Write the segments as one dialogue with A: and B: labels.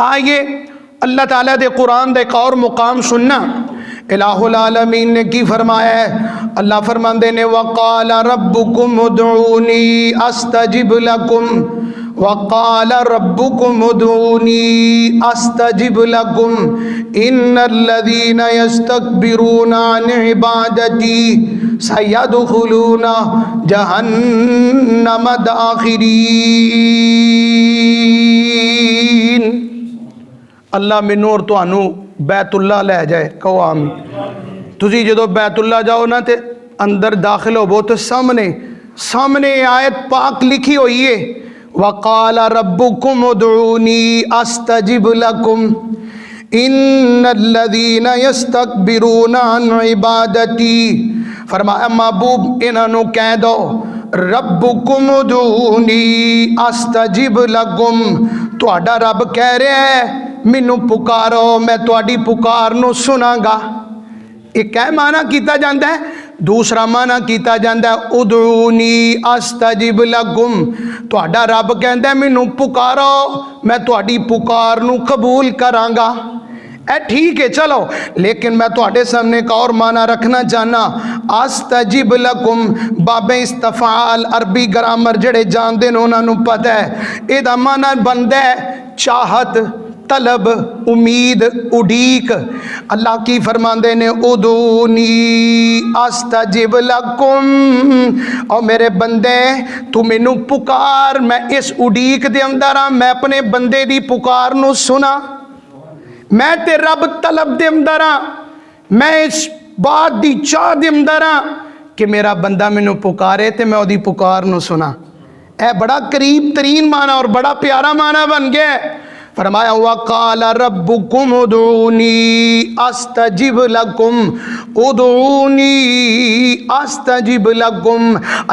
A: آئیے اللہ تعالیٰ دے قرآن دے ایک اور مقام سننا. الہ العالمین نے کی فرمایا ہے؟ اللہ فرماندے نے وَقَالَ رَبُّكُمُ ادْعُونِي أَسْتَجِبْ لَكُمْ وَقَالَ رَبُّكُمُ ادْعُونِي أَسْتَجِبْ لَكُمْ إِنَّ الَّذِينَ يَسْتَكْبِرُونَ عَنْ عِبَادَتِي سَيَدْخُلُونَ جَهَنَّمَ دَاخِرِينَ. اللہ مینوں اور تانوں بیت اللہ لے جائے. کہو آمین. تسی جدو بیت اللہ جاؤ نا تے اندر داخل ہو تو سامنے آیت پاک لکھی ہوئی ہے وَقَالَ رَبُّكُمُ ادْعُونِي أَسْتَجِبْ لَكُمْ إِنَّ الَّذِينَ يَسْتَكْبِرُونَ عَنْ عِبَادَتِي. فرمایا محبوب انہوں کہہ دو ربکم ادعونی استجب لکم. تہاڈا رب کہہ رہا ہے مینوں پکارو میں تہاڈی پکار نو سناں گا. ایک ہے معنی کیتا جاندہ ہے. دوسرا معنی کیتا جاندہ ہے ادعونی استجب لکم. تہاڈا رب کہندا ہے مینوں پکارو میں تہاڈی پکار نو قبول کراں گا. اے ٹھیک ہے چلو، لیکن میں تہاڈے سامنے ایک اور معنی رکھنا چاہنا. استجب لکم باب استفعال عربی گرامر جڑے جاندے نے انہاں نوں پتہ ہے اے دا معنی بندا ہے چاہت، طلب، امید، اڈیک. اللہ کی فرماندے نے ادعونی استجب لکم. اور میرے بندے تو مینوں پکار، میں اس اڈیک دے اندر ہاں، میں اپنے بندے دی پکار نو سنا. میں تے رب طلب دے اندر ہاں، میں اس بات دی چاہ دے اندر ہاں کہ میرا بندہ مینوں پکارے تے میں اودی پکار نو سنا. اے بڑا قریب ترین معنی اور بڑا پیارا معنی بن گیا ہے. فرمایا وَقَالَ رَبُّكُمُ ادْعُونِي أَسْتَجِبْ لَكُمْ ادْعُونِي أَسْتَجِبْ لَكُمْ.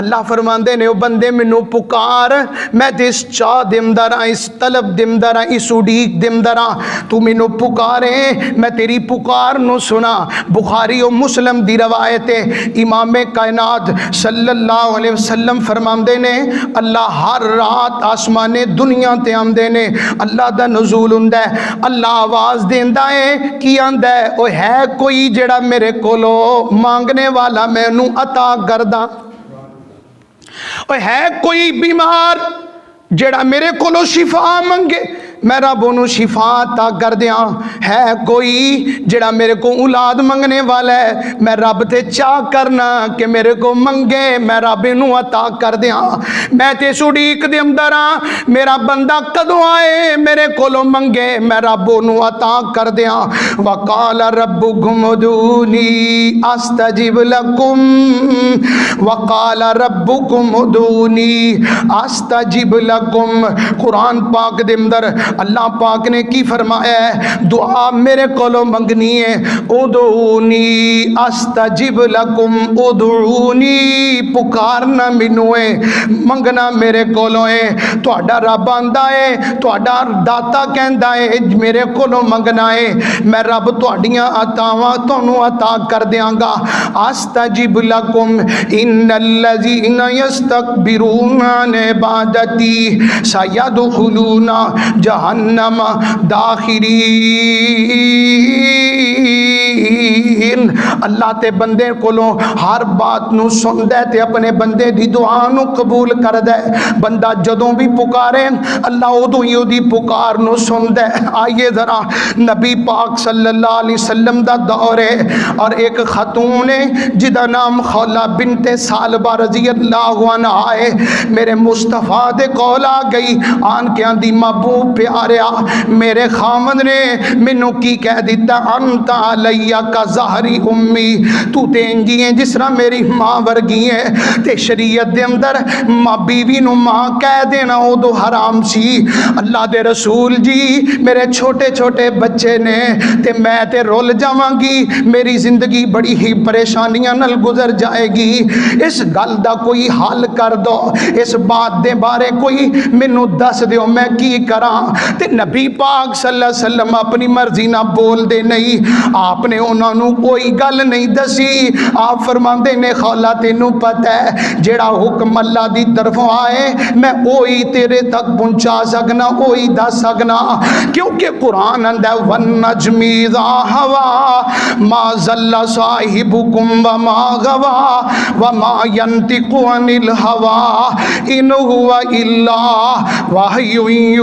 A: اللہ فرماندے نے او بندے مینوں پکار، میں تے اس چاہ دمدر ہاں، اس طلب دمدر ہاں، اس اڈیک دمدر ہاں. تو مینوں پکارے میں تیری پکار نو سنا. بخاری و مسلم دی روایت ہے. امام کائنات صلی اللہ علیہ وسلم فرماندے نے اللہ ہر رات آسمان دنیا تے آمدے نے. اللہ دا نزول ہوندا ہے. اللہ آواز دیندا ہے کی آندا ہے او ہے کوئی جڑا میرے کولو مانگنے والا میں انہوں عطا کردا. او ہے کوئی بیمار جڑا میرے کولو شفا منگے میں رب انہوں شفا عطا کر دیاں. ہے کوئی جڑا میرے کو اولاد منگنے والا ہے میں رب تے چاہ کرنا کہ میرے کو منگے میں رب انہوں عطا کر دیاں. میں تے سڑیک دے اندر ہاں، میرا بندہ کدوں آئے میرے کولو منگے میں رب انہوں عطا کر دیاں. وَقَالَ رَبُّكُمُ ادْعُونِي أَسْتَجِبْ لَكُمْ وَقَالَ رَبُّكُمُ ادْعُونِي أَسْتَجِبْ لَكُمْ. قرآن پاک دے اندر اللہ پاک نے کی فرمایا ہے دعا میرے کولو منگنی ہے ادعونی استجب لکم. ادعونی پکارنا مینوں ہے، منگنا میرے کولو ہے. تہاڈا رب آندا ہے، تہاڈا داتا کہندا ہے میرے کولو منگنا ہے میں رب تہاڈیاں عطاواں تانوں عطا کر دیاں گا. استجب لکم ان الذین یستکبرون عن عبادتی سیدخلون جہنم داخرین. اللہ تے بندے کولوں ہر بات نو سن دے تے اپنے بندے دی دعا نو قبول کر دے. بندہ جدوں بھی پکارے اللہ ادوں ہی دی پکار نو سن دے. آئیے ذرا نبی پاک صلی اللہ علیہ وسلم دا دور ہے اور ایک خاتون ہے جدا نام خولہ بنت ثعلبہ رضی اللہ عنہ ہے. میرے مصطفیٰ دے کول آ گئی آن کے آندی محبوب پیاریا میرے خامد نے مینوں کی کہہ دیتا انت علیہ کا ظہری امی. تو تینجی ہیں جس طرح میری ماں ورگی ہے. تے شریعت دے اندر ماں بیوی نو ماں کہہ دینا او دو حرام سی. اللہ دے رسول جی میرے چھوٹے چھوٹے بچے نے تے میں تے رول جاواں گی، میری زندگی بڑی ہی پریشانیاں نل گزر جائے گی. اس گل دا کوئی حل کر دو، اس بات دے بارے کوئی مینوں دس دیو میں کی کراں. تے نبی پاک صلی اللہ علیہ وسلم اپنی مرضی نہ بول دے نہیں. آپ نے انہاں نو کوئی گل نہیں دسی۔ آپ فرماندے نے خولہ تینوں پتہ ہے جیڑا حکم اللہ دی طرفوں آئے میں وہی تیرے تک پہنچا سکنا، وہی دس سکنا، کیونکہ قرآن اندر والنجم اذا ہوا ما ضل صاحبکم وما غوا وما ينطق عن الہوا ان هو الا وحی یوحی۔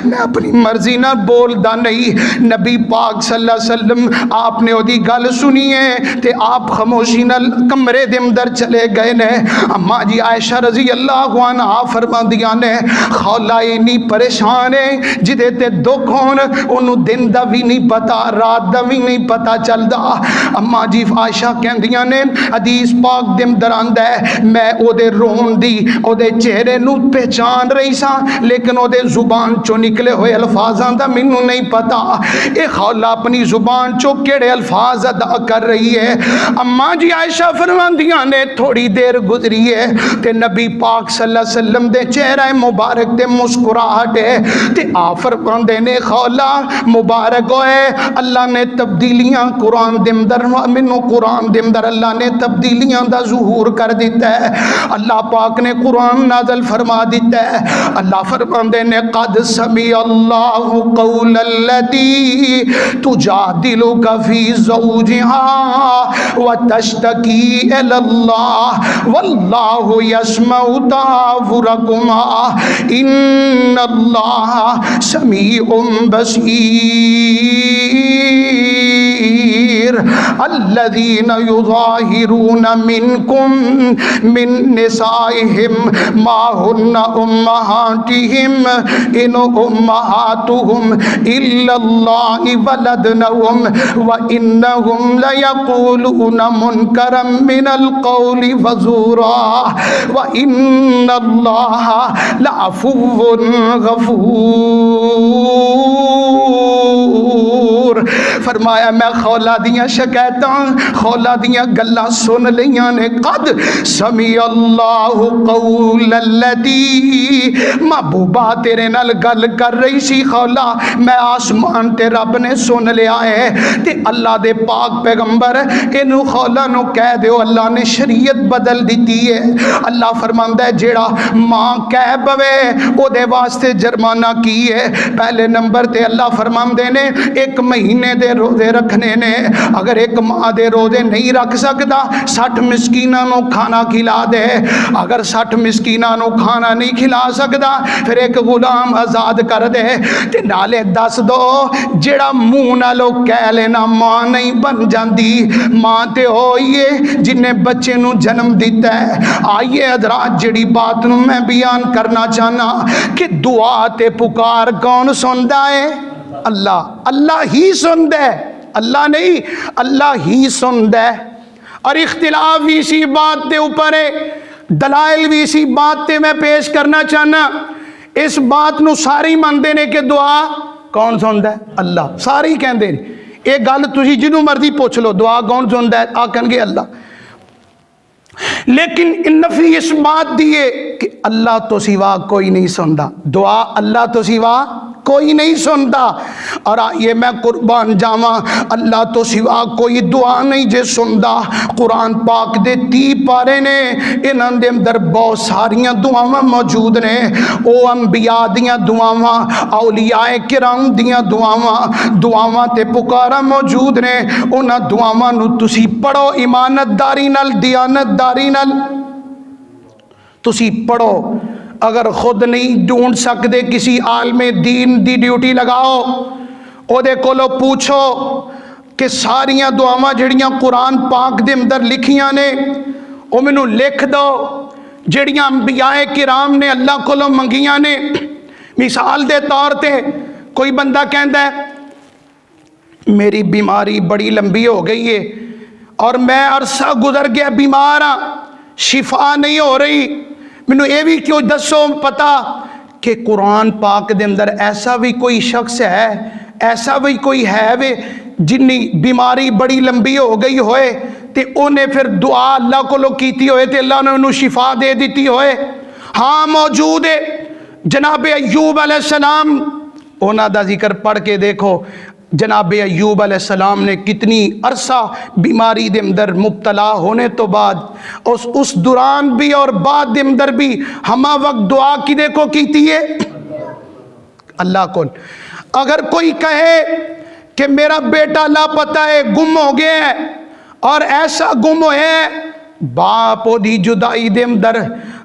A: میں اپنی مرضی نہ بولدا نہیں، نبی پاک صلی اللہ علیہ وسلم آپ نے دی گل سنی ہے تے آپ خاموشی نال کمرے دے اندر چلے گئے نے۔ اما جی عائشہ رضی اللہ عنہا فرماندیاں نے خولہ اتنی پریشان ہے جدے تے دکھ ہون انہوں دن دا بھی نہیں پتا رات دا بھی نہیں پتا چلدا۔ اما جی عائشہ کہندیاں نے حدیث پاک دے اندر آندا ہے میں او دے رون دی او دے چہرے نو پہچان رہی سا لیکن او دے زبان چو نکلے ہوئے الفاظاں دا مینوں نہیں پتا اے خولہ اپنی زبان چو کیڑے الفاظ ادا کر رہی ہے۔ اما جی عائشہ فرماندیاں نے تھوڑی دیر گزری ہے تے نبی پاک صلی اللہ علیہ وسلم دے چہرہ مبارک تے مسکراہٹ ہے تے آپ فرماندے نے خولہ مبارک ہوئے اللہ نے تبدیلیاں قرآن دے اندر منو قرآن دے اندر اللہ نے تبدیلیاں دا ظہور کر دیتا ہے، اللہ پاک نے قرآن نازل فرما دیتا ہے۔ اللہ فرماندے نے قد سمع اللہ قول التی تجادلک فی زوجہا وتشتکی الی اللہ واللہ یسمع تحاورکما ان اللہ سمیع بصیر۔ الذین یظاہرون منکم من نسائہم ما ہن امہاتہم ان امہاتہم الا اللہ ولدنہم وانہم لیقولون منکرا من القول وزورا وان اللہ لعفو غفور۔ فرمایا میں خولہ دیاں شکایتاں خولہ دیاں گلاں سن لیاں نے۔ قد سمع اللہ قول التی محبوبہ تیرے نال گل کر رہی سی خولہ میں آسمان تے رب نے سن لیا ہے تے اللہ دے پاک پیغمبر انہوں خولہ نو کہہ دیو اللہ نے شریعت بدل دیتی ہے۔ اللہ فرماندہ ہے جیڑا ماں کہہ بوے او دے واسطے جرمانہ کی ہے۔ پہلے نمبر تے اللہ فرماندے نے 1 مہینے دے روزے رکھنے نے، اگر 1 ماہ دے روزے نہیں رکھ سکتا 60 مسکیناں نو کھانا کھلا دے، اگر 60 مسکیناں نو کھانا نہیں کھلا سکتا پھر 1 غلام آزاد کر دے تے نالے دس دو جیڑا منہ نالو کہہ لینا ماں نہیں بن جاندی، ماں تے ہوئیے جن نے بچے نو جنم دیتا ہے۔ آئیے حضرات جڑی بات نو میں بیان کرنا چاہنا کہ دعا تے پکار کون سندا ہے؟ اللہ، اللہ ہی سندا ہے، اللہ نہیں، اللہ ہی سندا ہے۔ اور اختلاف بھی اسی بات دے اوپر ہے، دلائل بھی اسی بات تے میں پیش کرنا چاہنا۔ اس بات نو ساری مندے نے کہ دعا کون سندا ہے؟ اللہ، ساری کہندے نے یہ گل تسی جنوں مرضی پوچھ لو دعا کون سندا ہے آکھن گے اللہ، لیکن نفی اس بات دیئے کہ اللہ تو سوا کوئی نہیں سندا، دعا اللہ تو سوا کوئی نہیں سنتا۔ اور آئیے میں قربان جاواں اللہ تو سوا کوئی دعا نہیں جے سندا۔ قرآن پاک دے 30 پارے نے، انہاں دے اندر بہت ساریاں دعاواں موجود نے، او انبیاء دیاں دعاواں، اولیاء کرام دیاں دعاواں تے پکارا موجود نے۔ انہاں دعاواں نو تسی پڑھو ایمانت داری نال، دیانت داری نال تسی پڑھو۔ اگر خود نہیں ڈھونڈ سکتے کسی عالم دین دی ڈیوٹی لگاؤ، او دے کولو پوچھو کہ ساریاں دعاواں جڑیاں قرآن پاک دے اندر لکھیاں نے او مینوں لکھ دو جڑیاں انبیاء کرام نے اللہ کولو منگیاں نے۔ مثال دے طور تے کوئی بندہ کہندا ہے میری بیماری بڑی لمبی ہو گئی ہے اور میں عرصہ گزر گیا بیمار ہاں، شفا نہیں ہو رہی، مینوں یہ بھی کیوں دسو پتا کہ قرآن پاک دے اندر ایسا بھی کوئی شخص ہے، ایسا بھی کوئی ہے وے جنی بیماری بڑی لمبی ہو گئی ہوئے تے انہیں پھر دعا اللہ کو لو کیتی ہوئے تے اللہ نے انہوں شفا دے دیتی ہوئے؟ ہاں موجود ہے۔ جناب ایوب علیہ السلام انہاں دا ذکر پڑھ کے دیکھو جناب ایوب علیہ السلام نے کتنی عرصہ بیماری دے اندر مبتلا ہونے تو بعد اس دوران بھی اور بعد دے اندر بھی ہما وقت دعا کی دیکھو کیتی ہے اللہ کو. اگر کوئی کہے کہ میرا بیٹا لاپتہ ہے، گم ہو گیا ہے، اور ایسا گم ہے باپ دی جدائی دے اندر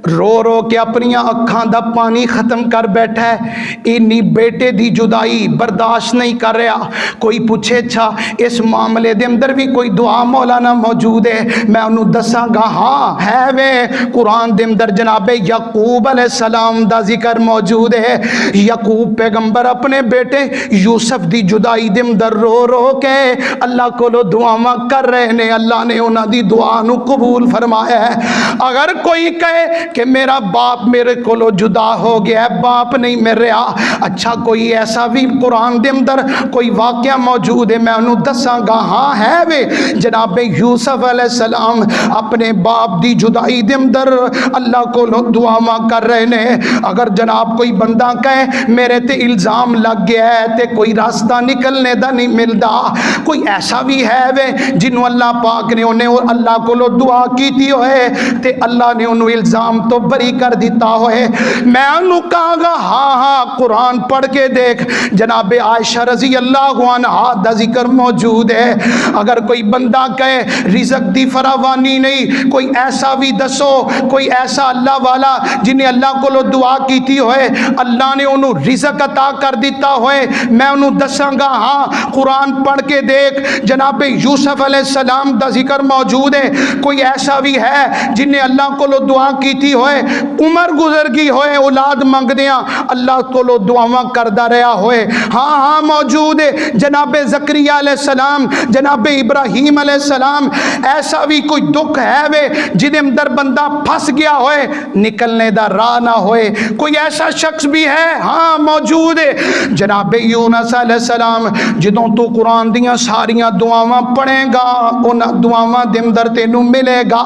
A: رو رو کے اپنی اکھاں دا پانی ختم کر بیٹھا ہے، اینی بیٹے دی جدائی برداشت نہیں کر رہا. کوئی پوچھے اچھا اس معاملے دے اندر بھی کوئی دعا مولانا موجود ہے؟ میں انہوں دساں گا ہاں ہے وے. قرآن دے اندر جناب یعقوب علیہ السلام دا ذکر موجود ہے. یعقوب پیغمبر اپنے بیٹے یوسف دی جدائی دے اندر رو رو کے اللہ کو دعاواں کر رہے نے. اللہ نے انہاں دی دعا نو قبول فرمایا ہے. اگر کوئی کہے کہ میرا باپ میرے کو جدا ہو گیا ہے، باپ نہیں مل رہا، اچھا کوئی ایسا بھی قرآن دے اندر کوئی واقعہ موجود ہے؟ میں انہوں دساں گا ہاں ہے وے. جناب یوسف علیہ السلام اپنے باپ دی جدائی دے اندر اللہ کو دعاواں کر رہے نے. اگر جناب کوئی بندہ کہے میرے تے الزام لگ گیا ہے تے کوئی راستہ نکلنے دا نہیں ملدا، کوئی ایسا بھی ہے وے جنہوں اللہ پاک نے انہیں اور اللہ کو دعا کیتی ہوئے تے اللہ نے انہوں الزام تو بری کر دیتا ہوئے؟ میں انہوں کہا گا ہاں ہاں قرآن پڑھ کے دیکھ، جناب عائشہ رضی اللہ عنہا دا ذکر موجود ہے. اگر کوئی بندہ کہے رزق دی فراوانی نہیں، کوئی ایسا بھی دسو، کوئی ایسا اللہ والا جنہیں اللہ کو دعا کیتی ہوئے اللہ نے انہوں رزق عطا کر دیتا ہوئے، میں انہوں دساں گا ہاں قرآن پڑھ کے دیکھ. جناب یوسف علیہ السلام دا ذکر موجود ہے. کوئی ایسا بھی ہے جنہیں اللہ کو دعا کیتی ہوئے، عمر گزر گئی ہوئے اولاد منگ دیاں اللہ کو دعاواں کردہ رہا ہوئے؟ ہاں ہاں موجود ہے. جناب زکریا علیہ السلام، جناب ابراہیم علیہ السلام، ایسا بھی کوئی دکھ ہے وے جنہیں اندر بندہ پھنس گیا ہوئے نکلنے دا راہ نہ ہوئے؟ کوئی ایسا شخص بھی ہے؟ ہاں موجود ہے. جناب یونس علیہ السلام جدوں تو قرآن دیاں ساریاں دعاواں پڑھیں گا انہاں دعاواں دے اندر تینوں ملے گا.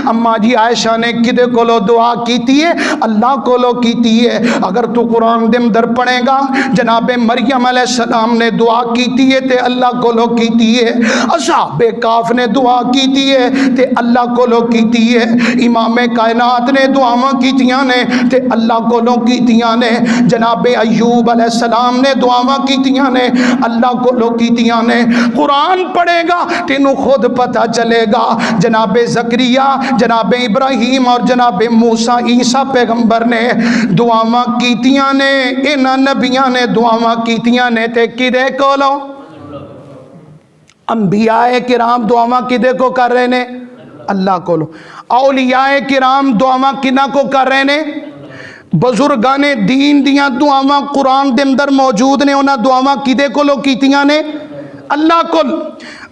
A: اما جی عائشہ نے کدے کولو دعا کیتی ہے؟ اللہ کولو کیتی ہے. اگر تو قرآن دے اندر پڑھے گا جناب مریم علیہ السلام نے دعا کیتی ہے تے اللہ کولو کیتی ہے. اصحاب کہف نے دعا کیتی ہے تے اللہ کولو کیتی ہے. امام کائنات نے دعاواں کیتیاں نے تے اللہ کولو کیتیاں نے. جناب ایوب علیہ السلام نے دعاواں کیتیاں نے اللہ کولو کیتیاں نے. قرآن پڑھے گا تینوں خود پتہ چلے گا. جناب زکریا، جناب ابراہیم اور جناب موسیٰ عیسیٰ پیغمبر نے دعاواں کیتیاں نے، انہاں نبیاں نے دعاواں کیتیاں نے تے کدے کولو؟ انبیاء کرام دعاواں کدے کو کر رہے نے؟ اللہ کولو. اولیاء کرام دعاواں کنہ کو کر رہے نے؟ بزرگان دین دیاں دعاواں قرآن دے اندر موجود نے، انہاں دعاواں کدے کولو کیتیاں نے؟ اللہ کول.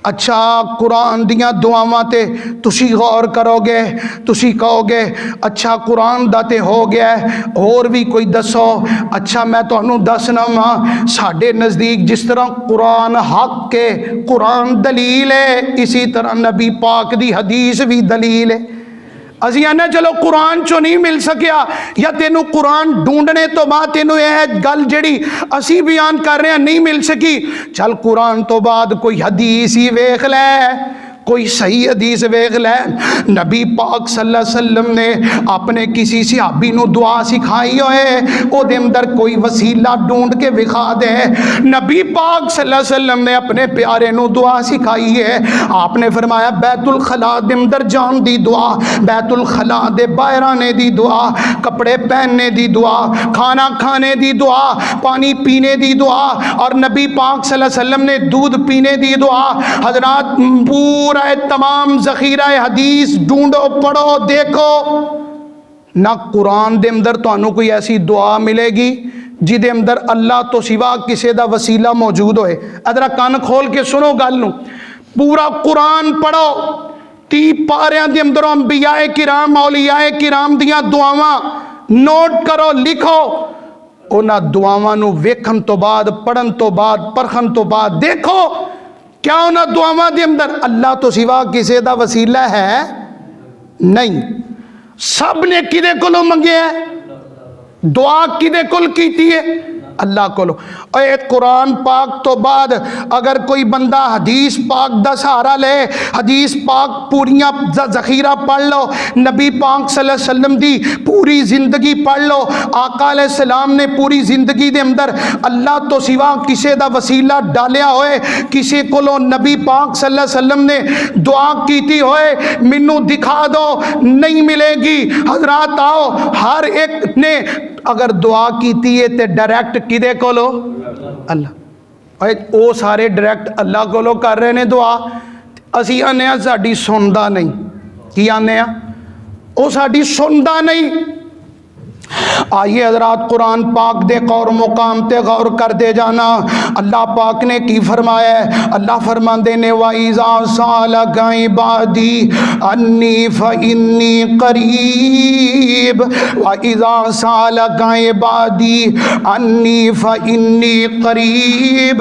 A: اچھا قرآن دیاں دعاواں تے تسی غور کرو گے، تسی کہو گے اچھا قرآن دا تے ہو گیا ہے، اور بھی کوئی دسو. اچھا میں تو انہوں دسنا ماں ساڑھے نزدیک جس طرح قرآن حق کے قرآن دلیل ہے، اسی طرح نبی پاک دی حدیث بھی دلیل ہے. ازیاں نہ چلو قرآن چو نہیں مل سکیا یا تینوں قرآن ڈھونڈنے تو بعد تینوں یہ گل جڑی اسی بیان کر رہے ہیں نہیں مل سکی، چل قرآن تو بعد کوئی حدیث ہی ویکھ لے، کوئی صحیح حدیث ویکھ لے. نبی پاک صلی اللہ علیہ وسلم نے اپنے کسی صحابی نو دعا سکھائی ہوئے، او دے اندر کوئی وسیلہ ڈھونڈ کے وکھا دے. نبی پاک صلی اللہ علیہ وسلم نے اپنے پیارے نو دعا سکھائی ہے. آپ نے فرمایا بیت الخلاء دے اندر جان دی دعا، بیت الخلاء دے باہر آنے دی دعا، کپڑے پہننے دی دعا، کھانا کھانے دی دعا، پانی پینے دی دعا، اور نبی پاک صلی اللہ علیہ وسلم نے دودھ پینے دی دعا. حضرات پورا تمام ذخیرہ حدیث ڈھونڈو، پڑھو، دیکھو، نہ قرآن دے اندر تو انہوں کوئی ایسی دعا ملے گی جی دے اندر اللہ تو سوا کسے دا وسیلہ موجود ہوئے. ادھر کان کھول کے سنو گل نو، پورا قرآن پڑھو، 30 پاریاں دے اندر انبیاء کرام اولیاء کرام دیاں دعاواں نوٹ کرو، لکھو. انہاں دعاواں نو ویکھن تو بعد، پڑھن تو بعد، پرکھن تو بعد دیکھو کیا انہاں دعاواں دے اندر اللہ تو سوا کسے دا وسیلہ ہے؟ نہیں. سب نے کدے کولوں منگے ہے؟ دعا کدے کول کیتی ہے؟ اللہ کو لو۔ اے قرآن پاک تو بعد اگر کوئی بندہ حدیث پاک دا سہارا لے، حدیث پاک پوریاں ذخیرہ پڑھ لو، نبی پاک صلی اللہ علیہ وسلم دی پوری زندگی پڑھ لو، آقا علیہ السلام نے پوری زندگی دے اندر اللہ تو سوا کسے دا وسیلہ ڈالیا ہوئے، کسے کو لو نبی پاک صلی اللہ علیہ وسلم نے دعا کیتی ہوئے، منو دکھا دو، نہیں ملے گی۔ حضرات آؤ، ہر ایک نے اگر دعا کیتی ہے تے ڈائریکٹ کدے کو لو؟ اللہ۔ او سارے ڈائریکٹ اللہ کو لو کر رہے نے دعا، اسی آنے ہیں ساڑی سندا نہیں۔ کی آنے ہیں؟ او ساڑی سندا نہیں۔ آئیے حضرات قرآن پاک دے غور مقام تے غور کر دے جانا۔ اللہ پاک نے کی فرمایا ہے؟ اللہ فرماندے نے وَإِذَا سَأَلَكَ عِبَادِي أَنِّي فَإِنِّي قَرِيبٌ وَإِذَا سَأَلَكَ عِبَادِي أَنِّي فَإِنِّي قَرِيبٌ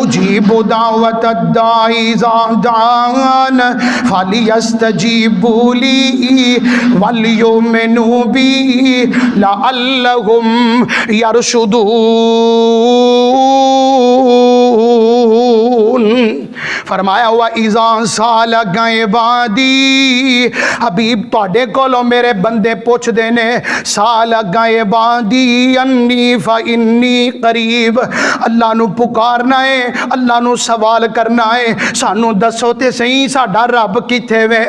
A: أُجِيبُ دَعْوَةَ الدَّاعِ إِذَا دَعَانِ فَلْيَسْتَجِيبُوا لِي وَلْيُؤْمِنُوا بِي لعلہم یرشدون۔ فرمایا وَإِذَا سَأَلَكَ عِبَادِي، حبیب تواڈے کولوں میرے بندے پوچھ دینے، سَأَلَكَ عِبَادِي أَنِّي فَإِنِّي قَرِيبٌ، اللہ نو پکارنا ہے، اللہ نو سوال کرنا ہے، سانو دسو تے صحیح ساڈا رب کتھے وے،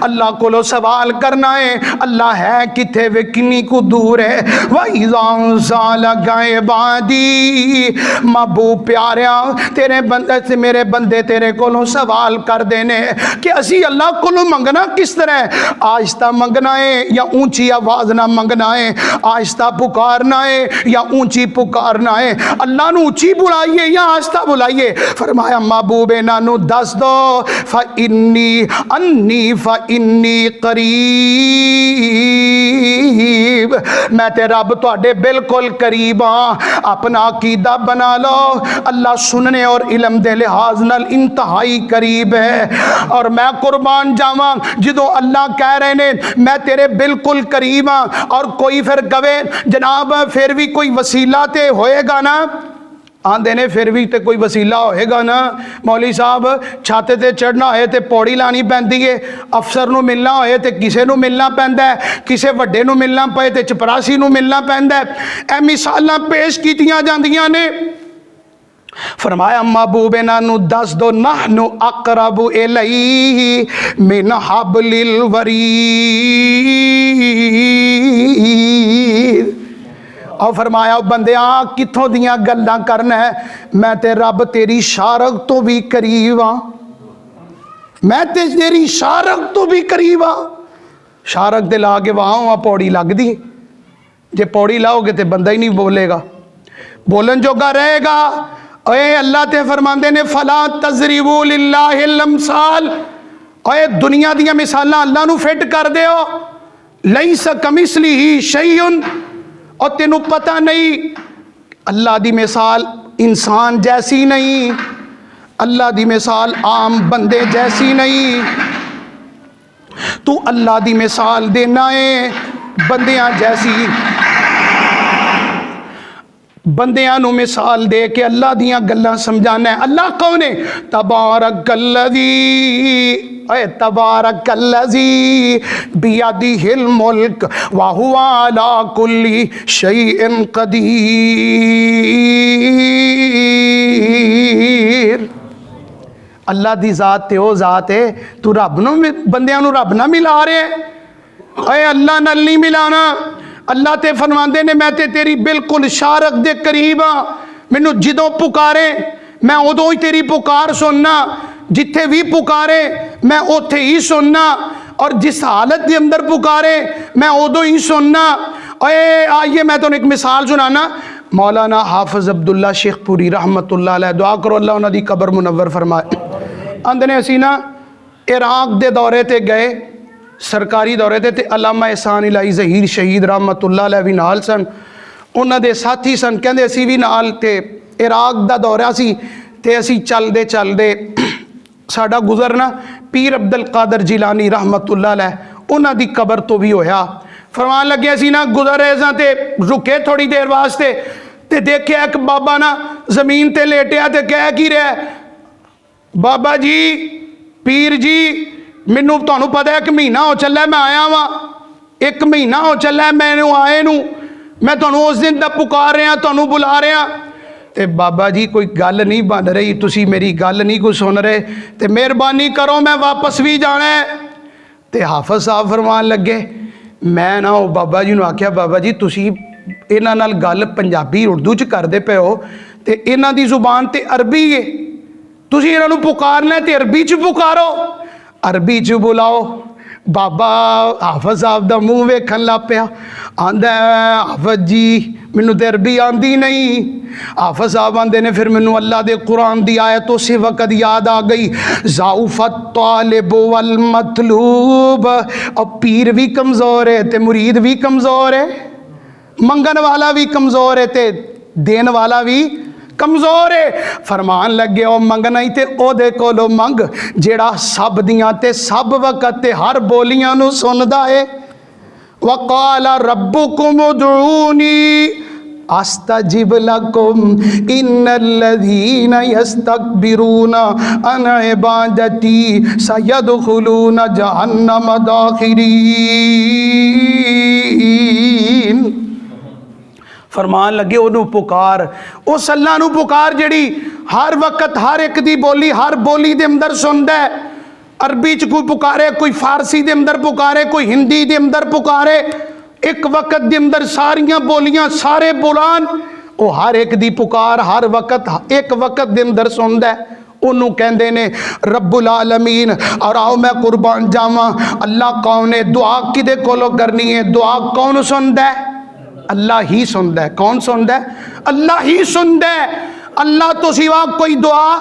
A: اللہ کولو سوال کرنا ہے، اللہ ہے کتھے وے، کنی کو دور ہے۔ وَإِذَا سَأَلَكَ عِبَادِي، محبوب پیاریا تیرے بندے سے میرے بندے تیرے کولوں سوال کر دینے کہ اسی اللہ کولوں منگنا کس طرح ہے، آہستہ منگنا ہے یا اونچی آواز نہ منگنا ہے، آہستہ پکارنا ہے یا اونچی پکارنا ہے، اللہ نو اونچی بلائیے یا آہستہ بلائیے؟ فرمایا محبوب نانو دس دو فَإِنِّي قریب، میں تے رب تواڈے بالکل قریب ہاں۔ اپنا عقیدہ بنا لو، اللہ سننے اور علم دے لحاظ نال انتہائی قریب ہے، اور میں قربان جاواں جدوں اللہ کہہ رہے نے میں تیرے بالکل قریب ہاں، اور کوئی پھر کہے جناب پھر بھی کوئی وسیلہ تے ہوئے گا نا، آندے نے پھر بھی تے کوئی وسیلہ ہوئے گا نا، مولوی صاحب چھاتے تے چڑھنا ہوئے تے پوڑی لانی پہندی ہے، افسر نو ملنا ہوئے تے کسے نو ملنا پہندا ہے، کسے وڈے نو ملنا پئے تے چپراسی نو ملنا پہندا ہے، اے مثالاں پیش کیتیاں جاندیاں نے۔ فرمایا محبوب نانو دس دو نحنو اقرب الیہ من حبل الورید، اور فرمایا بندیاں کتھوں دیاں گلاں کرنا ہے، میں تے رب تیری شارک تو بھی قریب ہاں، میں تے تیری شارک تو بھی قریب ہاں۔ شارک دے لا کے وہاں پوڑی لگ دی، جے پوڑی لاؤ گے تے بندہ ہی نہیں بولے گا، بولن جوگا رہے گا۔ اے اللہ تے فرماندے نے فلا تضربوا للہ الامثال، اے دنیا دیاں مثالاں اللہ نو فٹ کر دیو، لیس کمثلہ شیء، اور تینوں پتہ نہیں اللہ دی مثال انسان جیسی نہیں، اللہ دی مثال عام بندے جیسی نہیں، تو اللہ دی مثال دینا ہے بندیاں جیسی، بندیاں نو مثال دے کے اللہ دیاں گلاں سمجھانا ہے۔ اللہ کون ہے؟ تبارک الذی، اے تبارک الذی بیدہ الملک وہو علی کل شیء قدیر۔ اللہ دی ذات تے او ذات ہے، تو رب نو بندیاں نو رب نہ ملا رہے، اے اللہ نال نہیں ملانا۔ اللہ تے فرماندے نے میں تے تیری بالکل شارک دے قریب ہاں، مینو جدوں پکارے میں ادوں ہی تیری پکار سننا، جتھے بھی پکارے میں اوتھے ہی سننا، اور جس حالت دے اندر پکارے میں ادوں ہی سننا۔ اے آئیے میں تو ایک مثال سنانا، مولانا حافظ عبداللہ شیخ پوری رحمت اللہ علیہ، دعا کرو اللہ انہاں دی قبر منور فرمائے۔ اندنے اسی نا عراق دے دورے تے گئے، سرکاری دورے تے علامہ احسان الہی ظہیر شہید رحمت اللہ علیہ بھی نال سن، انہاں دے ساتھی سن، کہندے اسی بھی نال تے عراق دا دورہ سی تے اسی چل دے ساڈا گزرنا پیر عبد القادر جیلانی رحمت اللہ علیہ انہاں دی قبر تو بھی ہویا۔ فرمان لگے اسی نا گزرے ساں تے رکے تھوڑی دیر واسطے تے دیکھیا ایک بابا نا زمین تے لیٹیا تے کہہ کی رہا ہے بابا جی پیر جی مینوں تانوں پتہ ہے 1 مہینہ ہو چلا میں آیا وا 1 مہینہ ہو چلا مینوں آئے نوں میں تانوں اس دن دا پکار رہا تانوں بلا رہا تے بابا جی کوئی گل نہیں بن رہی تسی میری گل نہیں کوئی سن رہے تے مہربانی کرو میں واپس بھی جانا ہے تے حافظ صاحب فرمان لگے میں نا وہ بابا جی نوں آکھیا بابا جی تسی انہاں نال گل پنجابی اردو چ کردے پے ہو تے انہاں دی زبان تے عربی ہے تسی انہاں نوں پکارنا تے عربی چ پکارو عربی چ بلاؤ بابا حافظ صاحب دا منہ ویکھن لگ پیا آندا حافظ جی مینوں تے عربی آندی نہیں حافظ صاحب آندے نے پھر مینوں اللہ دے قرآن دی آیت اسی وقت یاد آ گئی ضعف الطالب والمطلوب اور پیر بھی کمزور ہے تے مرید بھی کمزور ہے منگن والا بھی کمزور ہے تے دین والا بھی کمزور ہے فرمان لگے او منگنا ہی تے او دے کولو منگ جیڑا سب دیاں تے سب وقت تے ہر بولیاں نو سندا ہے وقال ربکم ادعونی استجب لکم ان الذین یستکبرون عن عبادتی سیدخلون جہنم داخرین فرمان لگے انہوں پکار اس اللہ نو پکار جڑی ہر وقت ہر ایک دی بولی ہر بولی دے اندر سندا ہے عربی چ کوئی پکارے کوئی فارسی دے اندر پکارے کوئی ہندی دے اندر پکارے ایک وقت دے اندر ساریاں بولیاں سارے بولان او ہر ایک دی پکار ہر وقت ایک وقت دے اندر سندا ہے انہوں کہندے نے رب العالمین اور آؤ میں قربان جاواں اللہ کون ہے دعا کدے کولو کرنی ہے دعا کون سندا ہے اللہ ہی سندا ہے کون سندا ہے اللہ ہی سندا ہے اللہ تو سوا کوئی دعا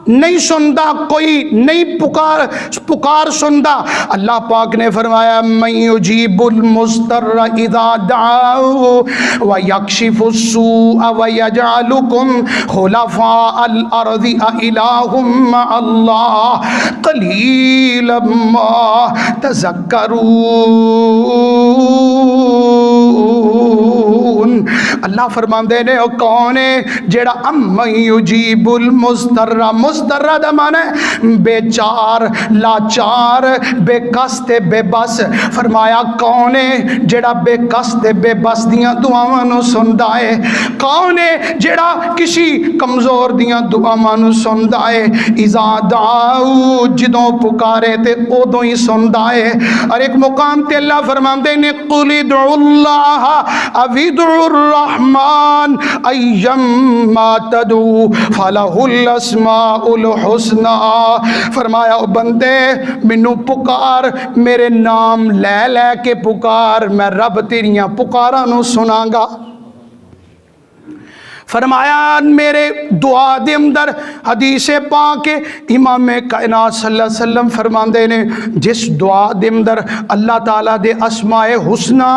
A: نہیں سندا کوئی نہیں پکار سندا اللہ پاک نے فرمایا من یجیب المضطر اذا دعاه ویکشف السوء ویجعلکم خلفاء الارض االہ مع اللہ قلیلا ما تذکرون اللہ فرماندے نے او کون ہے جیڑا من یجیب المضطر مضطر دا معنی ہے بے چار لاچار بے کس تے بے بس فرمایا کون ہے جیڑا بے کس تے بے بس دیاں دعاواں نو سندا ہے کون ہے جیڑا کسی کمزور دیاں دعاواں نو سندا ہے اذا دعاؤ جدوں پکارے تے اودوں ہی سندا ہے اور ایک مقام تے اللہ فرماندے نے قل ادعوا اللہ او ادعوا الرحمن ایما تدعو فلہ الاسماء الحسنى فرمایا او بندے مینوں پکار میرے نام لے لے کے پکار میں رب تیریاں پکاراں نو سناں گا فرمایا میرے دعا دے اندر حدیث پاک امام کائنات صلی اللہ علیہ وسلم فرماندے نے جس دعا دے اندر اللہ تعالیٰ دے اسماء حسنہ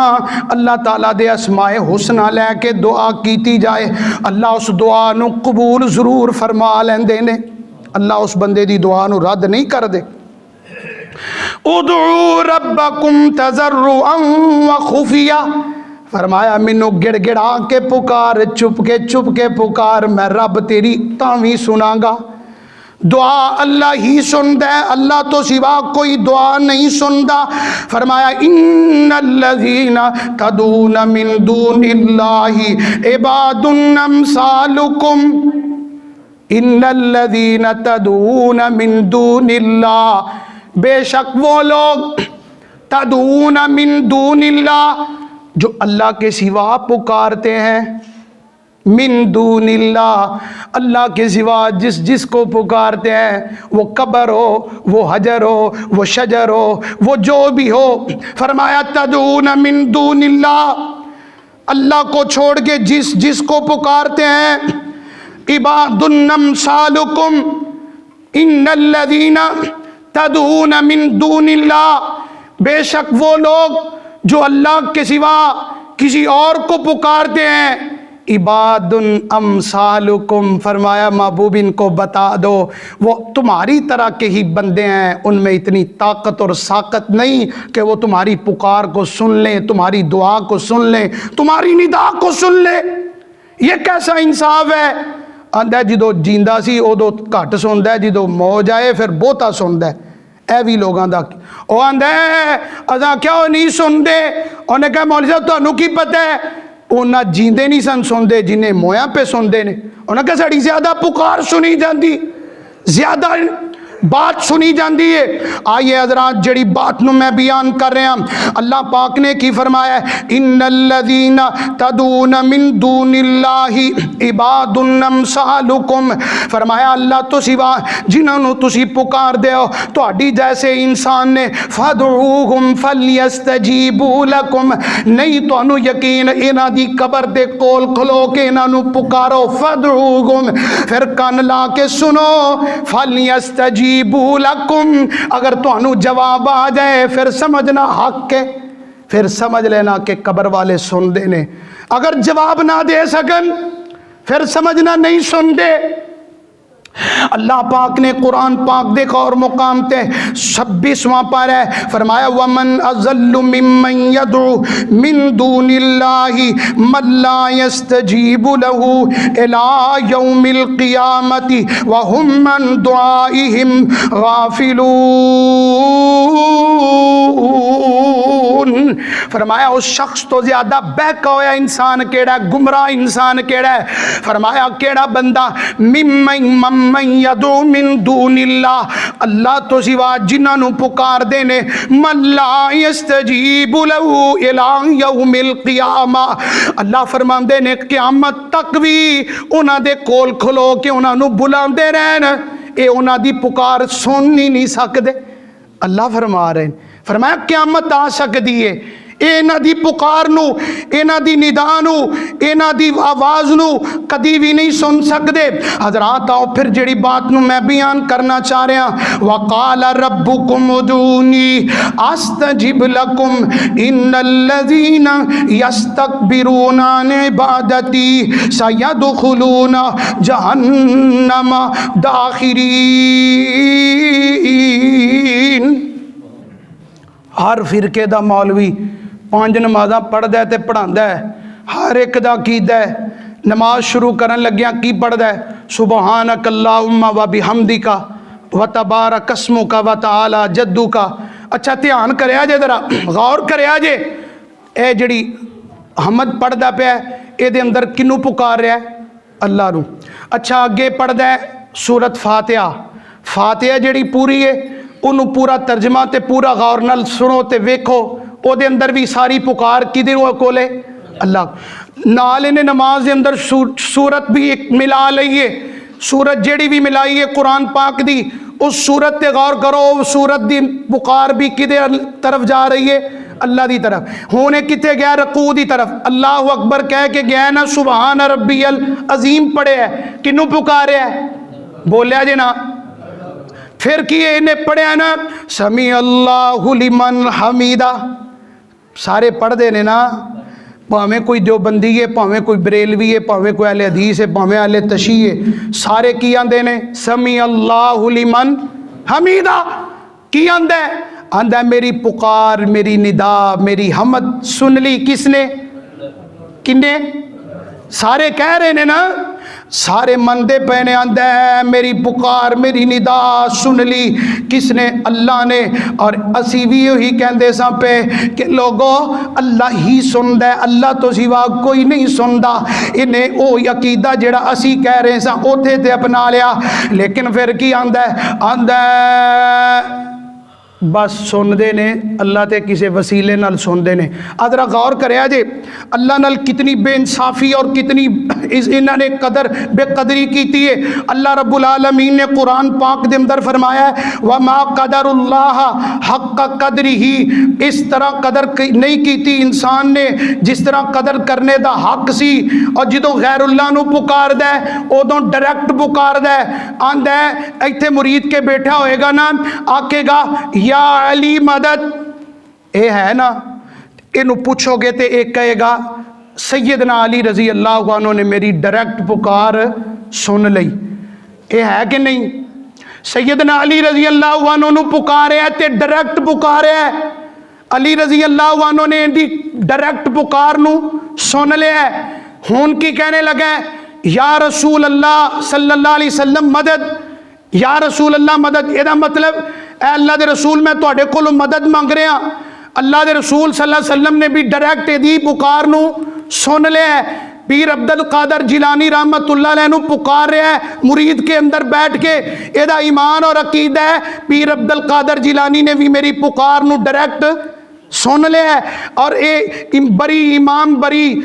A: اللہ تعالیٰ دے اسماء حسنہ لے کے دعا کیتی جائے اللہ اس دعا نو قبول ضرور فرما لیندے نے اللہ اس بندے دی دعا نو رد نہیں کر دے ادعو ربکم تضرعا وخفیا فرمایا مینوں گڑ گڑا کے پکار چھپ کے پکار میں رب تیری تاویں سناں گا دعا اللہ ہی سندا ہے اللہ تو سوا کوئی دعا نہیں سندا فرمایا ان الذین تدعون من دون اللہ عباد امثالکم ان الذین تدعون من دون اللہ بے شک وہ لوگ تدعون من دون اللہ جو اللہ کے سوا پکارتے ہیں من دون اللہ اللہ کے سوا جس کو پکارتے ہیں وہ قبر ہو وہ حجر ہو وہ شجر ہو وہ جو بھی ہو فرمایا تدعون من دون اللہ اللہ کو چھوڑ کے جس کو پکارتے ہیں عباد امثالکم ان الذین تدعون من دون اللہ بے شک وہ لوگ جو اللہ کے سوا کسی اور کو پکارتے ہیں عباد امثالکم فرمایا محبوب ان کو بتا دو وہ تمہاری طرح کے ہی بندے ہیں ان میں اتنی طاقت اور ساقت نہیں کہ وہ تمہاری پکار کو سن لیں تمہاری دعا کو سن لیں تمہاری ندا کو سن لیں یہ کیسا انصاف ہے؟ آندا جدو جیندا سی ادو گھٹ سندا ہے، جدو موج آئے پھر بہتا سندا ہے۔ اے بھی لوگاں دا وہ آندا ہے اساں کیوں نہیں سنتے؟ انہیں کہا مولوی صاحب تانوں کی پتہ ہے؟ انہاں جیندے نہیں سن سنتے جنہیں مویاں پہ سنتے نے۔ انہیں کہا ساڑی زیادہ پکار سنی جاندی، زیادہ بات سنی جاندی ہے۔ آئیے حضرات جڑی بات نو میں بیان کر رہا ہوں، اللہ پاک نے کی فرمایا ہے ان الذین تدعون من دون اللہ عباد امثالکم، فرمایا اللہ تو سوا جنہاں نو تسی پکار دے ہو تہاڈی جیسے انسان نے، فادعوہم فلیستجیبوا لکم، نہیں تانوں یقین انہاں دی قبر دے کول کھلو کے انہاں نو پکارو، فادعوہم پھر کان لا کے سنو، فلیستجیبوا لکم اگر تانوں جواب آ جائے پھر سمجھنا حق ہے، پھر سمجھ لینا کہ قبر والے سن دے نے، اگر جواب نہ دے سکن پھر سمجھنا نہیں سن دے۔ اللہ پاک نے قرآن پاک دیکھا اور مقام تے 26واں پارہ ہے، فرمایا وَمَنْ أَضَلُّ مِمَّنْ يَدْعُو مِن دُونِ اللَّهِ مَن لَّا يَسْتَجِيبُ لَهُ إِلَىٰ يَوْمِ الْقِيَامَةِ وَهُمْ عَن دُعَائِهِمْ غَافِلُونَ۔ فرمایا اس شخص تو زیادہ بہکا ہوا انسان کیڑا ہے، گمراہ انسان کیڑا ہے؟ فرمایا کیڑا بندہ ممن یدعو من دون اللہ، اللہ تو سوا جنہاں نو پکار دینے، من لا یستجیب لہ الی یوم القیامہ، اللہ فرماندے نے قیامت تک بھی انہاں دے کول کھلو کے انہاں نو بلاندے رہن، اے انہاں دی پکار سن ہی نہیں سکدے۔ اللہ فرما رہے ہیں، فرمایا قیامت آ سکدی ہے، اینا دی پکار نو، اینا دی ندا نو، اینا دی آواز نو کدی بھی نہیں سن سکدے۔ حضرات آؤ پھر جڑی بات نو میں بیان کرنا چاہ رہا ہوں، وَقَالَ رَبُّكُمْ ادْعُونِي أَسْتَجِبْ لَكُمْ إِنَّ الَّذِينَ يَسْتَكْبِرُونَ عَنْ عِبَادَتِي سَيَدْخُلُونَ جَهَنَّمَ دَاخِرِينَ۔ ہر فرقے دا مولوی 5 نمازاں پڑھدا ہے تے پڑھاندا ہے، ہر ایک دا عقیدہ ہے، نماز شروع کرن لگیاں کی پڑھدا ہے؟ سبحانک اللہم و بحمدک و تبارک اسمک و تعالی جدک۔ اچھا دھیان کریا جے، ذرا غور کریا جے، اے جڑی حمد پڑھدا پیا ہے اے دے اندر کنوں پکار رہا ہے؟ اللہ نو۔ اچھا اگے پڑھدا ہے سورت فاتحہ، فاتحہ جڑی پوری ہے انہوں پورا ترجمہ تے پورا غور نال سنو تے ویکھو، او دے اندر بھی ساری پکار کدے کولے؟ اللہ نال نے نماز دے اندر سورت بھی ایک ملا لئیے، سورت جیڑی بھی ملائیے قرآن پاک دی، اس سورت تے غور کرو، سورت دی پکار بھی کدے طرف جا رہی ہے؟ اللہ دی طرف۔ ہونے کتے گیا؟ رکوع دی طرف۔ اللہ اکبر کہہ کے گیا نا، سبحان ربی العظیم پڑھے ہے، کنوں پکارے ہے؟ بولیا جے نا۔ پھر کیے انہیں پڑھیا نا سمیع اللہ لمن حمیدہ، سارے پڑھ دینے نا، پاویں کوئی دیوبندی ہے، پاویں کوئی بریلوی ہے، پاویں کوئی اہل حدیث ہے، پاویں اہل تشیع ہے، سارے کی آندے نے سمیع اللہ لمن حمیدہ۔ کی آندے؟ آندے میری پکار، میری ندا، میری حمد سن لی کس نے؟ کنے؟ سارے کہہ رہے نے نا، سارے مندے پہنے آندے ہیں میری پکار، میری ندا سن لی کس نے؟ اللہ نے۔ اور اسی بھی یہی کہندے ساں پہ کہ لوگو اللہ ہی سن دے، اللہ تو سوا کوئی نہیں سندا۔ انہیں او عقیدہ جڑا اسی کہہ رہے ساں اوتھے تے اپنا لیا، لیکن پھر کی آندے؟ آندے بس سن دے نے اللہ تے کسے وسیلے نال سن دے نے۔ ادھر غور کریا جے اللہ نال کتنی بے انصافی اور کتنی انہوں نے قدر بے قدری کیتی ہے۔ اللہ رب العالمین نے قرآن پاک دے اندر فرمایا ہے وَمَا قَدَرُ اللَّهَ حَقَّ قَدْرِهِ، اس طرح قدر نہیں کیتی انسان نے جس طرح قدر کرنے دا حق سی۔ اور جدوں غیر اللہ نو پکار دے ادوں ڈائریکٹ پکار دے، آندے ایتھے مرید کے بیٹھا ہوئے گا نا، آکے گا یا علی مدد، اے ہے نا، انہوں پوچھو گے تے ایک کہے گا سیدنا علی رضی اللہ عنہ نے میری ڈائریکٹ پکار سن لئی، اے ہے کہ نہیں؟ سیدنا علی رضی اللہ عنہ نو پکارے ہے تے ڈائریکٹ پکارے ہے، علی رضی اللہ عنہ نے دی ڈائریکٹ پکار نو سن لے ہے۔ ہون کی کہنے لگا ہے یا رسول اللہ صلی اللہ علیہ وسلم مدد، یا رسول اللہ مدد، یہ مطلب اے اللہ دے رسول میں تواڈے کولوں مدد مانگ رہا۔ اللہ دے رسول صلی اللہ علیہ وسلم نے بھی ڈائریکٹ دی پکار نو سن لیا ہے۔ پیر عبد القادر جیلانی رحمت اللہ علیہ نو پکار رہا ہے مرید کے اندر بیٹھ کے، یہ ایمان اور عقیدہ ہے پیر عبد القادر جیلانی نے بھی میری پکار نو ڈائریکٹ سن لیا ہے، اور اے بری امام بری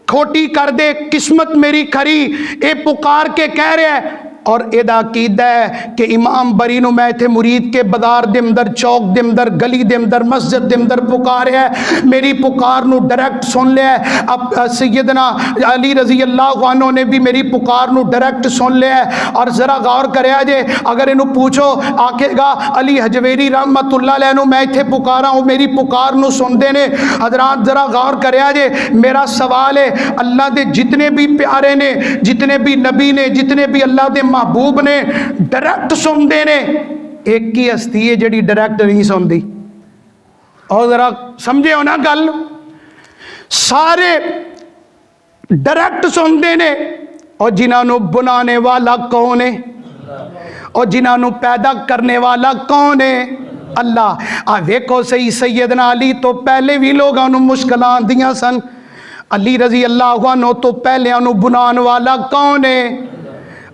A: کھوٹی کر دے قسمت میری کھری، اے پکار کے کہہ رہا ہے۔ اور یہ عقیدہ ہے کہ امام بری نو میں تھے مرید کے بازار دے اندر، چوک دے اندر، گلی دے اندر، مسجد دے اندر پکاریا ہے، میری پکار نو ڈائریکٹ سن لیا ہے۔ اب سیدنا علی رضی اللہ عنہ نے بھی میری پکار نو ڈائریکٹ سن لیا ہے۔ اور ذرا غور کریا جے، اگر انہوں پوچھو آکھے گا علی حجویری رحمت اللہ علیہ نو میں تھے پکارا ہوں، میری پکار نو سن دے نے۔ حضرات ذرا غور کریا جے، میرا سوال ہے اللہ دے جتنے بھی پیارے نے، جتنے بھی نبی نے، جتنے بھی اللہ دے محبوب نے ڈائریکٹ سن دے نے، ایک کی ہستی ہے جڑی ڈائریکٹ نہیں سن دی۔ اور ذرا سمجھے ہو نا گل، سارے ڈائریکٹ سن دے نے۔ اور جنہاں نو بنانے والا کون ہے، اور جنہاں نو پیدا کرنے والا کون ہے، اللہ۔ ویکھو صحیح سیدنا علی تو پہلے بھی لوگاں نو مشکلات دیاں سن، علی رضی اللہ عنہ تو پہلے انو بنان والا کون ہے،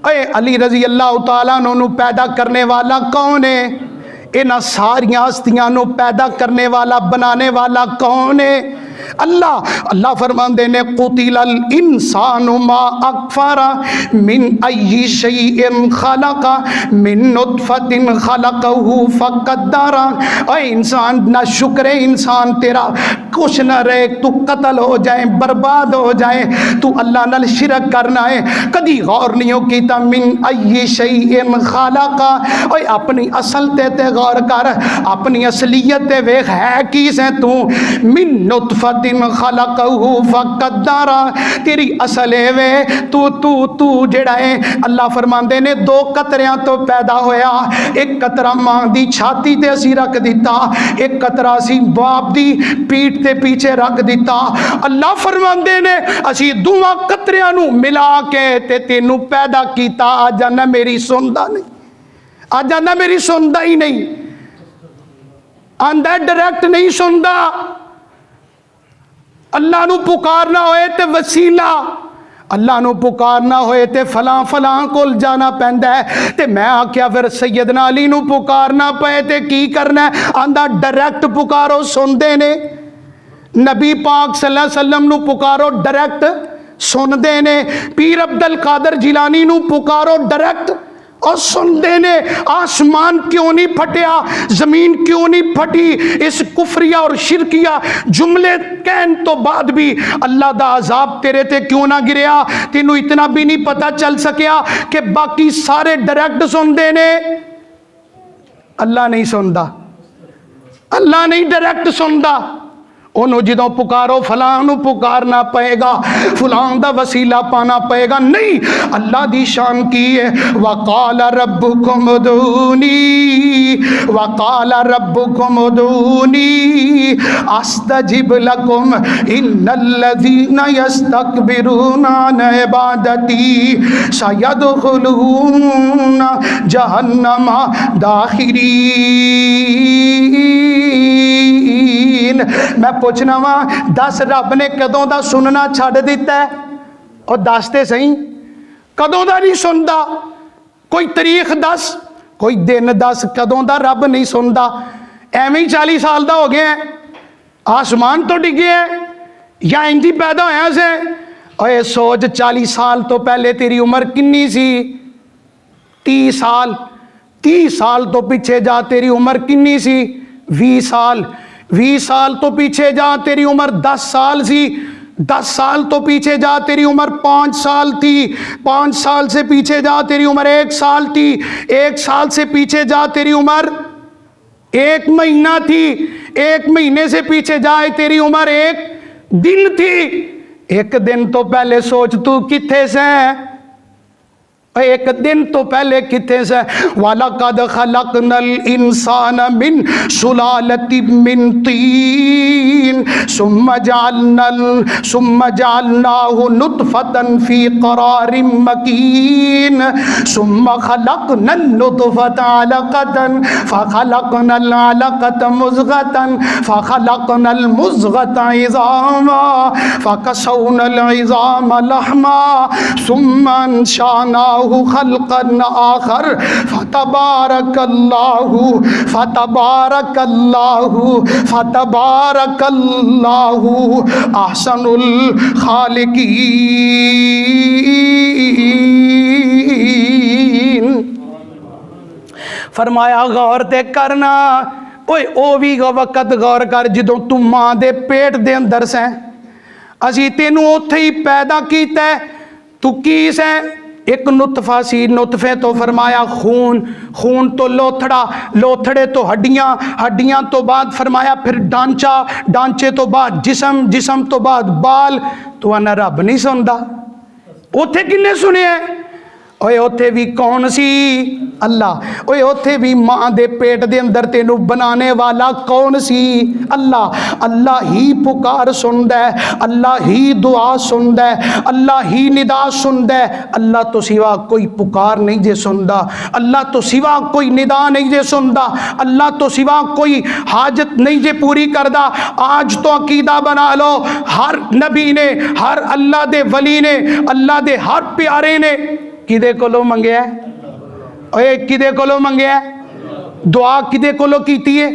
A: اے علی رضی اللہ تعالیٰ عنہ پیدا کرنے والا کون ہے، انہاں ساریاں ہستیاں نو پیدا کرنے والا بنانے والا کون ہے، اللہ۔ اللہ فرماندے نے قتل الانسان ما اکفر من ای شیء خلق من نطفۃ خلقہ فقدر۔ اے انسان نہ شکر انسان تیرا کچھ نہ رہے، تو قتل ہو جائے، برباد ہو جائے، تو اللہ نال شرک کرنا ہے، کدی غور نہیں ہو کیتا من ای شیء خلق۔ اے اپنی اصل تے غور کر، اپنی اصلیت تے ویکھ ہے کی سے تو، من نطفۃ خلقہ فقدر، تیری اصل ہے وے تو جڑا ہے، اللہ فرماندے نے دو قطریاں تو پیدا ہویا، ایک قطرہ ماں دی چھاتی تے اسی رکھ دیتا، ایک قطرہ اسی باپ دی پیٹ تے پیچھے رکھ دیتا۔ اللہ فرماندے نے اسی دوواں قطریاں نو ملا کے تے تینوں پیدا کیتا۔ آ جانا میری سندا نہیں، آ جانا میری سندا ہی نہیں، آندہ ڈائریکٹ نہیں سندا۔ اللہ نو پکارنا ہوئے تے وسیلہ، اللہ نو پکارنا ہوئے تے فلاں فلاں کول جانا پیندا ہے، تے میں آکھیا پھر سیدنا علی نو پکارنا پئے تے کی کرنا ہے، آندہ ڈائریکٹ پکارو سن دے نے، نبی پاک صلی اللہ علیہ وسلم نو پکارو ڈائریکٹ سن دے نے، پیر عبد القادر جیلانی نو پکارو ڈائریکٹ اور سن دے نے۔ آسمان کیوں نہیں پھٹیا، زمین کیوں نہیں پھٹی، اس کفریہ اور شرکیہ جملے کہن تو بعد بھی اللہ دا عذاب تیرے تے کیوں نہ گریا، تینوں اتنا بھی نہیں پتا چل سکیا کہ باقی سارے ڈائریکٹ سن دے نے، اللہ نہیں سندا، اللہ نہیں ڈائریکٹ سندا۔ انہوں جدوں پکارو فلاں نو پکارنا پائے گا، فلاں دا وسیلہ پانا پائے گا، نہیں۔ اللہ دی شان کی ہے، وَقَالَ رَبُّكُمُ ادْعُونِي وَقَالَ رَبُّكُمُ ادْعُونِي أَسْتَجِبْ لَكُمْ إِنَّ الَّذِينَ يَسْتَكْبِرُونَ عَنْ عِبَادَتِي سَيَدْخُلُونَ جَهَنَّمَ دَاخِرِينَ۔ میں پوچھنا وا، دس رب نے کدوں دا سننا چھڑ دیتا ہے، اور دستے صحیح کدوں دا نہیں سندا، کوئی تاریخ دس، کوئی دن دس، کدوں دا رب نہیں سندا۔ ایویں 40 سال دا ہو گیا ہے، آسمان تو ڈگے ہے یا انجی پیدا ہویا سے؟ اے سوچ 40 سال تو پہلے تیری عمر کنی سی؟ 30 سال۔ 30 سال تو پیچھے جا تیری عمر کنی سی؟ 20 سال۔ 20 سال تو پیچھے جا تیری عمر 10 سال سی۔ 10 سال تو پیچھے جا تیری عمر 5 سال تھی۔ 5 سال سے پیچھے جا تیری عمر 1 سال تھی۔ 1 سال سے پیچھے جا تیری عمر 1 مہینہ تھی۔ 1 مہینے سے پیچھے جائے تیری عمر 1 دن تھی۔ 1 دن تو پہلے سوچ تو کتھے سے؟ ایک دن تو پہلے کتنے سے وَلَقَدْ خَلَقْنَا الْإِنسَانَ مِنْ سُلَالَةٍ مِّنْ طِينٍ ثُمَّ جَعَلْنَاهُ نُطْفَةً فِي قَرَارٍ مَّكِينٍ ثُمَّ خَلَقْنَا النُّطْفَةَ عَلَقَةً فَخَلَقْنَا الْعَلَقَةَ مُضْغَةً فَخَلَقْنَا الْمُضْغَةَ عِظَامًا فَكَسَوْنَا الْعِظَامَ لَحْمًا ثُمَّ أَنشَأْنَاهُ خلقا آخر فتبارك الله احسن الخالقین۔ فرمایا غور تے کرنا، اوے او بھی وقت غور کر جدوں تو ماں دے پیٹ دے اندر سیں، اسی تینوں اوتھے ہی پیدا کیتا ہے، تو کی سیں ایک نطفہ سی، نطفے تو فرمایا خون، خون تو لوتھڑا، لوتھڑے تو ہڈیاں، ہڈیاں تو بعد فرمایا پھر ڈانچہ، ڈانچے تو بعد جسم، جسم تو بعد بال۔ تو انا رب نہیں سندا؟ اوتھے کنے سنے ہیں؟ اوے اوتھے بھی کون سی؟ اللہ۔ اوے اوتھے بھی ماں دے پیٹ دے اندر تینو بنانے والا کون سی؟ اللہ۔ اللہ ہی پکار سندا ہے، اللہ ہی دعا سندا ہے، اللہ ہی ندا سندا ہے۔ اللہ تو سوا کوئی پکار نہیں جے سندا، اللہ تو سوا کوئی ندا نہیں جے سندا، اللہ تو سوا کوئی حاجت نہیں جے پوری کردا۔ آج تو عقیدہ بنا لو، ہر نبی نے، ہر اللہ دے ولی نے، اللہ دے ہر پیارے نے کدے کولو منگیا ہے؟ اے کدے کولو منگیا ہے؟ دعا کدے کولو کیتی ہے؟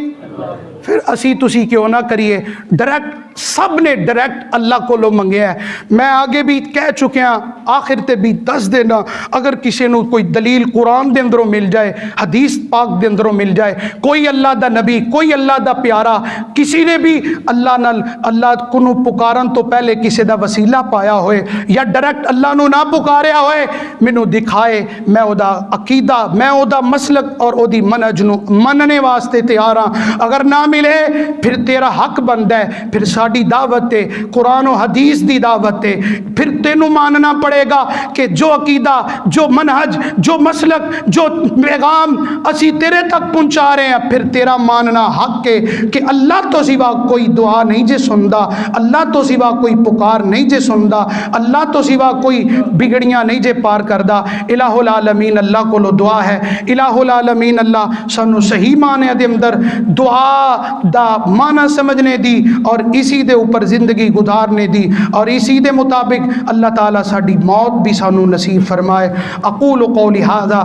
A: پھر اسی تسی کیوں نہ کریے؟ ڈائریکٹ سب نے ڈائریکٹ اللہ کو لو منگیا ہے۔ میں آگے بھی کہہ چکے ہیں، آخر تے بھی دس دینا، اگر کسی نو کوئی دلیل قرآن دے اندروں مل جائے، حدیث پاک دے اندروں مل جائے، کوئی اللہ دا نبی، کوئی اللہ دا پیارا، کسی نے بھی اللہ نال اللہ کو نو پکارن تو پہلے کسی دا وسیلہ پایا ہوئے یا ڈائریکٹ اللہ نو نہ پکاریا ہوئے، مینوں دکھائے، میں او دا عقیدہ، میں او دا مسلک اور او دی منہج نو مننے واسطے تیار ہاں۔ اگر نہ ملے پھر تیرا حق بندا ہے، پھر ساڈی دعوت ہے، قرآن و حدیث دی دعوت ہے، پھر تینوں ماننا پڑے گا کہ جو عقیدہ، جو منہج، جو مسلک، جو پیغام اسی تیرے تک پہنچا رہے ہیں، پھر تیرا ماننا حق ہے کہ اللہ تو سوا کوئی دعا نہیں جے سندا، اللہ تو سوا کوئی پکار نہیں جے سندا، اللہ تو سوا کوئی بگڑیاں نہیں جے پار کردا۔ الہ العالمین اللہ کو لو دعا ہے، الہ العالمین اللہ سانو صحیح معنی دے اندر دعا دا معنی سمجھنے دی اور اسی دے اوپر زندگی گزارنے دی، اور اسی دے مطابق اللہ تعالیٰ ساڈی موت بھی سانو نصیب فرمائے۔ اقول قولی ھذا